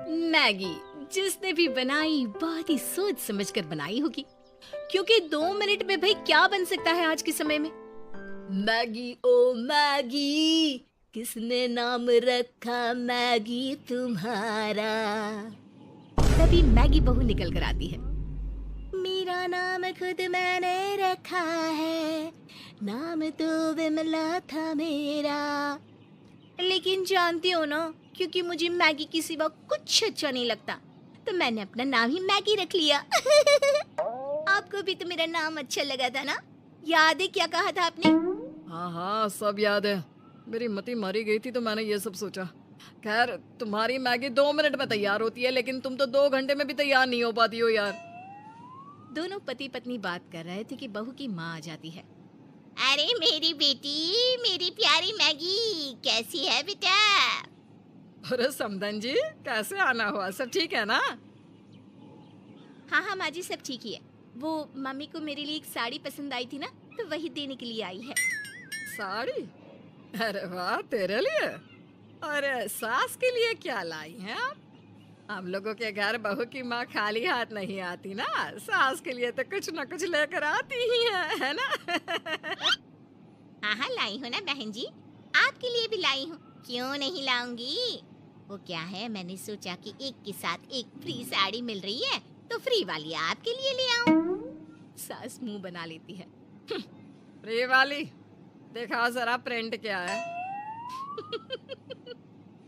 Maggi जिसने भी बनाई बहुत ही सोच समझ कर बनाई होगी, क्योंकि 2 मिनट में भाई क्या बन सकता है आज के समय में। मैगी ओ मैगी, किसने नाम रखा मैगी तुम्हारा। तभी मैगी बहू निकल कर आती है। मेरा नाम खुद मैंने रखा है, नाम तो विमला था मेरा। लेकिन जानती हो ना, क्योंकि मुझे मैगी के सिवा कुछ अच्छा नहीं लगता, तो मैंने अपना नाम ही मैगी रख लिया। आपको भी तो मेरा नाम अच्छा लगा था ना? याद है क्या कहा था आपने? हाँ हाँ, सब याद है। मेरी मती मारी गई थी तो मैंने ये सब सोचा। खैर, तुम्हारी मैगी 2 मिनट में तैयार होती है, लेकिन तुम तो 2 घंटे में भी तैयार नहीं हो पाती हो यार। दोनों पति पत्नी बात कर रहे थे कि बहू की माँ आ जाती है। अरे मेरी बेटी, मेरी प्यारी मैगी, कैसी है बेटा? अरे समधन जी, कैसे आना हुआ? सब ठीक है ना? हाँ हाँ माँ जी, सब ठीक ही है। वो मम्मी को मेरे लिए एक साड़ी पसंद आई थी ना, तो वही देने के लिए आई है। साड़ी? अरे वाह, तेरे लिए? अरे सास के लिए क्या लाई हैं आप? हम लोगों के घर बहू की माँ खाली हाथ नहीं आती ना। सास के लिए तो कुछ ना कुछ लेकर आती ही है ना? हाँ हाँ लाई हूँ ना बहन जी, आपके लिए भी लाई हूँ, क्यों नहीं लाऊंगी। वो क्या है, मैंने सोचा कि एक के साथ एक फ्री साड़ी मिल रही है, तो फ्री वाली आपके लिए ले आऊं। सास मुंह बना लेती है। फ्री वाली? देखा जरा प्रिंट क्या है।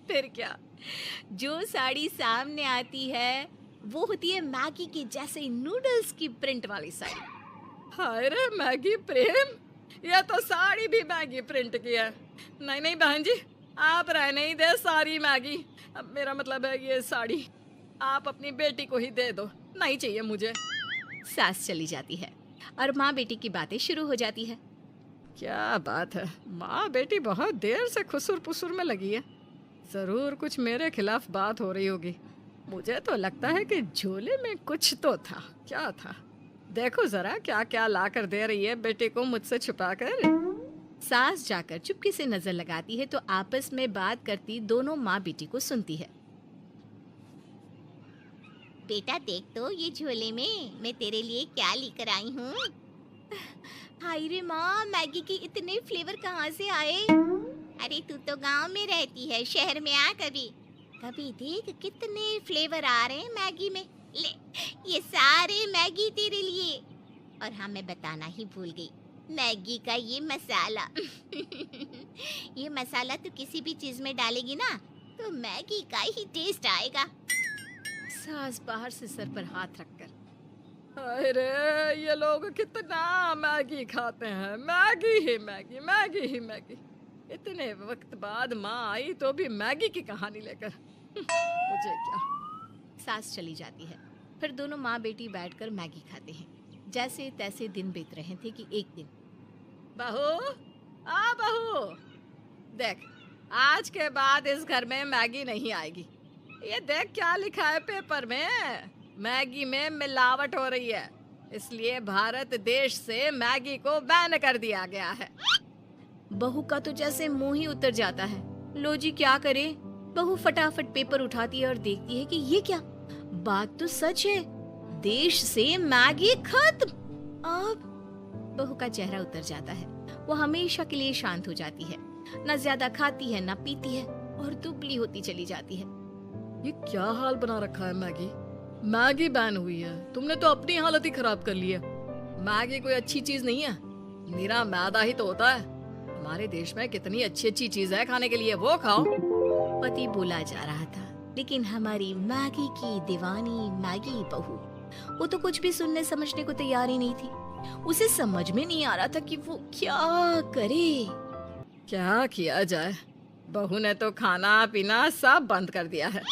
फिर क्या, जो साड़ी सामने आती है वो होती है मैगी के जैसे नूडल्स की प्रिंट वाली साड़ी। हाय रे मैगी प्रेम, ये तो साड़ी भी मैगी प्रिंट की है। नहीं नहीं बहन जी, आप रहने ही दे सारी मैगी। अब मेरा मतलब है ये साड़ी आप अपनी बेटी को ही दे दो, नहीं चाहिए मुझे। सास चली जाती है और माँ बेटी की बातें शुरू हो जाती है। क्या बात है, माँ बेटी बहुत देर से खुसुर पुसुर में लगी है। जरूर कुछ मेरे खिलाफ बात हो रही होगी। मुझे तो लगता है कि झोले में कुछ तो था। क्या था? देखो जरा क्या क्या ला कर दे रही है बेटे को मुझसे छुपाकर। सास जाकर चुपके से नजर लगाती है तो आपस में बात करती दोनों माँ बेटी को सुनती है। बेटा देख तो ये झोले में मैं तेरे लिए क्या लेकर आई हूँ। हाय रे माँ, मैगी के इतने फ्लेवर कहाँ से आए? अरे तू तो गांव में रहती है, शहर में आ कभी। कभी देख कितने फ्लेवर आ रहे हैं मैगी में। ले, ये सारे मैगी तेरे लिए। और हाँ, मैं बताना ही भूल गई, मैगी का ये मसाला। ये मसाला तो किसी भी चीज में डालेगी ना, तो मैगी का ही टेस्ट आएगा। सास बाहर से सर पर हाथ रखकर, अरे ये लोग कितना मैगी खाते हैं, मैगी ही मैगी, मैगी ही मैगी। इतने वक्त बाद माँ आई तो भी मैगी की कहानी लेकर। मुझे क्या। सास चली जाती है। फिर दोनों माँ बेटी बैठकर मैगी खाते हैं। जैसे तैसे दिन बीत रहे थे कि एक दिन, बहू, आ बहू, देख आज के बाद इस घर में मैगी नहीं आएगी। ये देख क्या लिखा है पेपर में, मैगी में मिलावट हो रही है, इसलिए भारत देश से मैगी को बैन कर दिया गया है। बहू का तो जैसे मुंह ही उतर जाता है। लो जी क्या करे। बहू फटाफट पेपर उठाती है और देखती है कि ये क्या, बात तो सच है, देश से मैगी खत्म। अब बहू का चेहरा उतर जाता है। वो हमेशा के लिए शांत हो जाती है, न ज्यादा खाती है न पीती है, और दुबली होती चली जाती है। ये क्या हाल बना रखा है मैगी? मैगी बैन हुई है, तुमने तो अपनी हालत ही खराब कर ली है। मैगी कोई अच्छी चीज नहीं है, मेरा मैदा ही तो होता है। हमारे देश में कितनी अच्छी अच्छी चीज है खाने के लिए, वो खाओ। पति बोला जा रहा था, लेकिन हमारी मैगी की दीवानी मैगी बहू, वो तो कुछ भी सुनने समझने को तैयार ही नहीं थी। उसे समझ में नहीं आ रहा था कि वो क्या करे। क्या किया जाए, बहू ने तो खाना पीना सब बंद कर दिया है।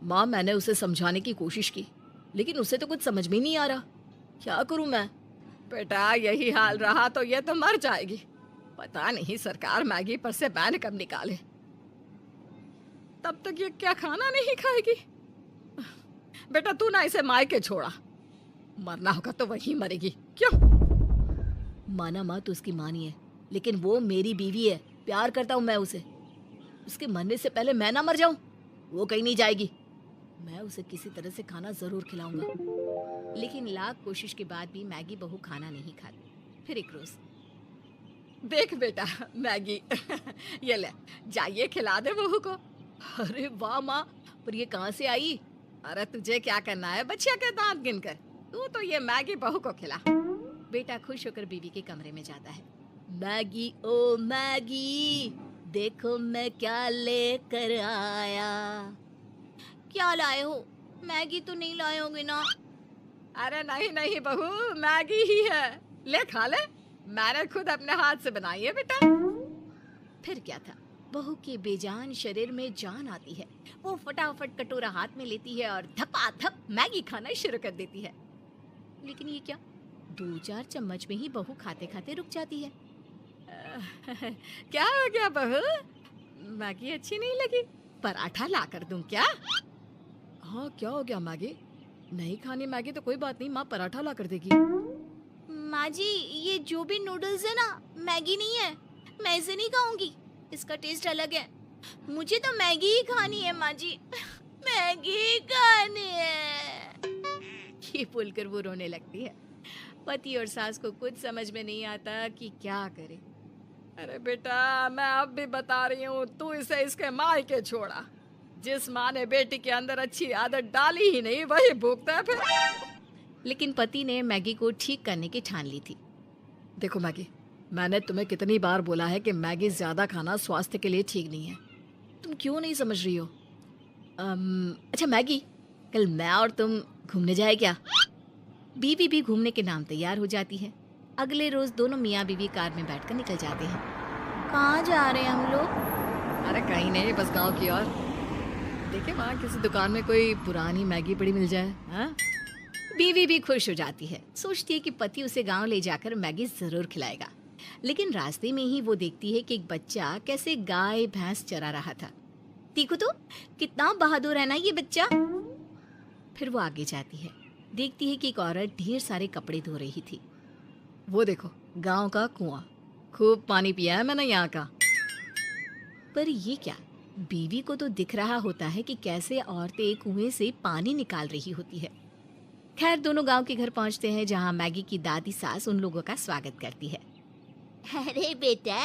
माँ, मैंने उसे समझाने की कोशिश की, लेकिन उसे तो कुछ समझ में ही नहीं आ रहा। क्या करूं मैं? बेटा यही हाल रहा तो ये तो मर जाएगी। पता नहीं सरकार मैगी पर से बैन कब निकाले, तब तक ये क्या खाना नहीं खाएगी। बेटा तू ना इसे मायके छोड़ा, मरना होगा तो वही मरेगी। क्यों? माना माँ तो उसकी मानी है, लेकिन वो मेरी बीवी है, प्यार करता हूँ मैं उसे। उसके मरने से पहले मैं ना मर जाऊं, वो कहीं नहीं जाएगी। मैं उसे किसी तरह से खाना जरूर खिलाऊंगा। लेकिन लाख कोशिश के बाद भी मैगी बहू खाना नहीं खाती। फिर एक रोज, देख बेटा मैगी ये ले, जाइए खिला दे बहू को। अरे वाह माँ, पर ये कहाँ से आई? अरे तुझे क्या करना है बच्चे के दांत गिनकर, तू तो ये मैगी बहू को खिला। बेटा खुश होकर बीवी के कमरे में जाता है। मैगी ओ मैगी, देखो मैं क्या लेकर आया। क्या लाए हो? मैगी तो नहीं लाए होंगे ना? अरे नहीं नहीं बहू, मैगी ही है, ले खा ले, मैंने खुद अपने हाथ से बनाई है बेटा। फिर क्या था, बहू के बेजान शरीर में जान आती है। वो फटाफट कटोरा हाथ में लेती है और धपाधप मैगी खाना शुरू कर देती है। लेकिन ये क्या, 2-4 चम्मच में ही बहू खाते खाते रुक जाती है। क्या हो गया बहू, मैगी अच्छी नहीं लगी? पराठा ला कर दूं क्या? हाँ क्या हो गया मैगी? नहीं खानी मैगी तो कोई बात नहीं, माँ पराठा ला कर देगी। माँ जी, ये जो भी नूडल्स है ना, मैगी नहीं है, मैं इसे नहीं खाऊंगी, इसका टेस्ट अलग है। मुझे तो मैगी ही खानी है माँ जी, मैगी खानी है। ये बोलकर वो रोने लगती है। पति और सास को कुछ समझ में नहीं आता कि क्या करे। अरे बेटा मैं अब भी बता रही हूँ, तू इसे इसके मायके छोड़ा। जिस माँ ने बेटी के अंदर अच्छी आदत डाली ही नहीं, वही भुगता है फिर। लेकिन पति ने मैगी को ठीक करने की ठान ली थी। देखो मैगी, मैंने तुम्हें कितनी बार बोला है कि मैगी ज्यादा खाना स्वास्थ्य के लिए ठीक नहीं है, तुम क्यों नहीं समझ रही हो? अच्छा मैगी, कल मैं और तुम घूमने जाए क्या? बीवी भी घूमने के नाम तैयार हो जाती है। अगले रोज दोनों मियाँ बीवी कार में बैठकर निकल जाते हैं। कहाँ जा रहे हैं हम लोग? अरे कहीं नहीं, बस गांव की ओर। देखिए वहाँ किसी दुकान में कोई पुरानी मैगी पड़ी मिल जाए। हाँ, बीवी भी खुश हो जाती है, सोचती है कि पति उसे गांव ले जाकर मैगी जरूर खिलाएगा। लेकिन रास्ते में ही वो देखती है कि एक बच्चा कैसे गाय भैंस चरा रहा था। देखो तो कितना बहादुर है ना ये बच्चा। फिर वो आगे जाती है, देखती है कि एक औरत ढेर सारे कपड़े धो रही थी। वो देखो गांव का कुआं, खूब पानी पिया है मैंने यहाँ का। पर ये क्या, बीवी को तो दिख रहा होता है कि कैसे औरतें कुएं से पानी निकाल रही होती है। खैर दोनों गांव के घर पहुंचते हैं, जहां मैगी की दादी सास उन लोगों का स्वागत करती है। अरे बेटा,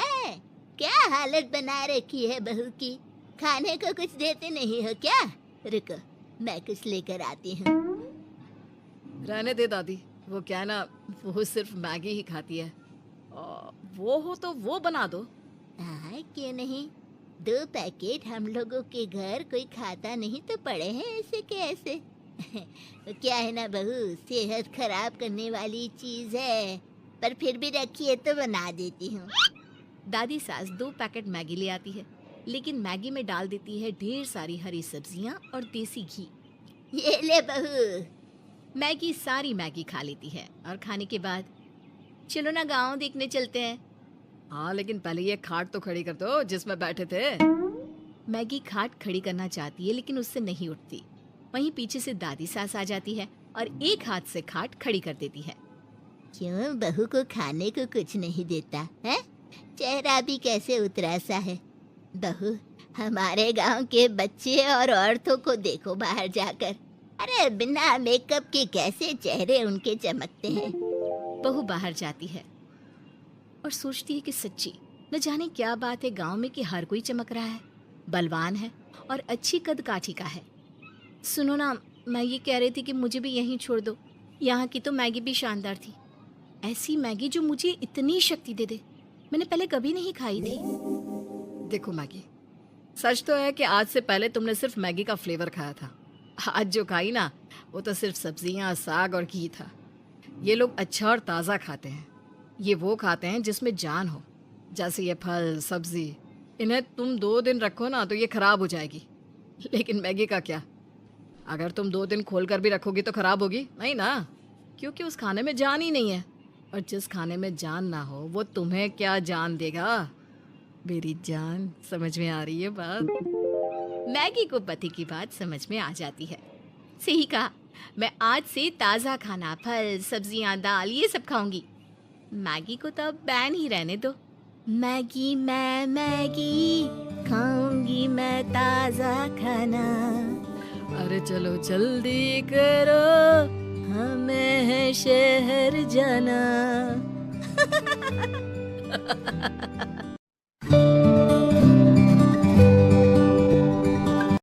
क्या हालत बना रखी है बहू की, खाने को कुछ देते नहीं हो क्या? रुको मैं कुछ लेकर आती हूँ। रहने दे दादी, वो क्या है ना, वो सिर्फ मैगी ही खाती है। वो हो तो वो बना दो। हाँ क्यों नहीं, 2 पैकेट हम लोगों के घर कोई खाता नहीं तो पड़े हैं ऐसे कैसे। तो क्या है ना बहू, सेहत खराब करने वाली चीज है, पर फिर भी रखिए तो बना देती हूँ। दादी सास 2 पैकेट मैगी ले आती है, लेकिन मैगी में डाल देती है ढेर सारी हरी सब्जियां और देसी घी। ये ले बहू। मैगी सारी मैगी खा लेती है और खाने के बाद, चलो ना गांव देखने चलते हैं। हाँ लेकिन पहले ये खाट तो खड़ी कर दो जिसमें बैठे थे। मैगी खाट खड़ी करना चाहती है लेकिन उससे नहीं उठती। वहीं पीछे से दादी सास आ जाती है और एक हाथ से खाट खड़ी कर देती है। क्यों बहू को खाने को कुछ नहीं देता है? चेहरा भी कैसे उतरा सा है। बहू, हमारे गांव के बच्चे और औरतों को देखो बाहर जाकर, अरे बिना मेकअप के कैसे चेहरे उनके चमकते हैं। बहू बाहर जाती है और सोचती है कि सच्ची न जाने क्या बात है गांव में कि हर कोई चमक रहा है, बलवान है और अच्छी कद काठी का है। सुनो ना, मैं ये कह रही थी कि मुझे भी यहीं छोड़ दो। यहाँ की तो मैगी भी शानदार थी, ऐसी मैगी जो मुझे इतनी शक्ति दे दे, मैंने पहले कभी नहीं खाई थी। देखो मैगी, सच तो है कि आज से पहले तुमने सिर्फ मैगी का फ्लेवर खाया था। आज जो खाई ना, वो तो सिर्फ सब्जियां, साग और घी था। ये लोग अच्छा और ताज़ा खाते हैं, ये वो खाते हैं जिसमें जान हो, जैसे ये फल सब्जी। इन्हें तुम 2 दिन रखो ना तो ये खराब हो जाएगी। लेकिन मैगी का क्या, अगर तुम 2 दिन खोल कर भी रखोगी तो खराब होगी नहीं ना, क्योंकि उस खाने में जान ही नहीं है। और जिस खाने में जान ना हो वो तुम्हें क्या जान देगा। मेरी जान, समझ में आ रही है बात? मैगी को पति की बात समझ में आ जाती है। सही कहा, मैं आज से ताज़ा खाना, फल सब्जियां, दाल ये सब खाऊंगी। मैगी को तो अब बैन ही रहने दो। मैगी मैं खाऊंगी मैं ताज़ा खाना। अरे चलो जल्दी करो, हमें है शहर जाना।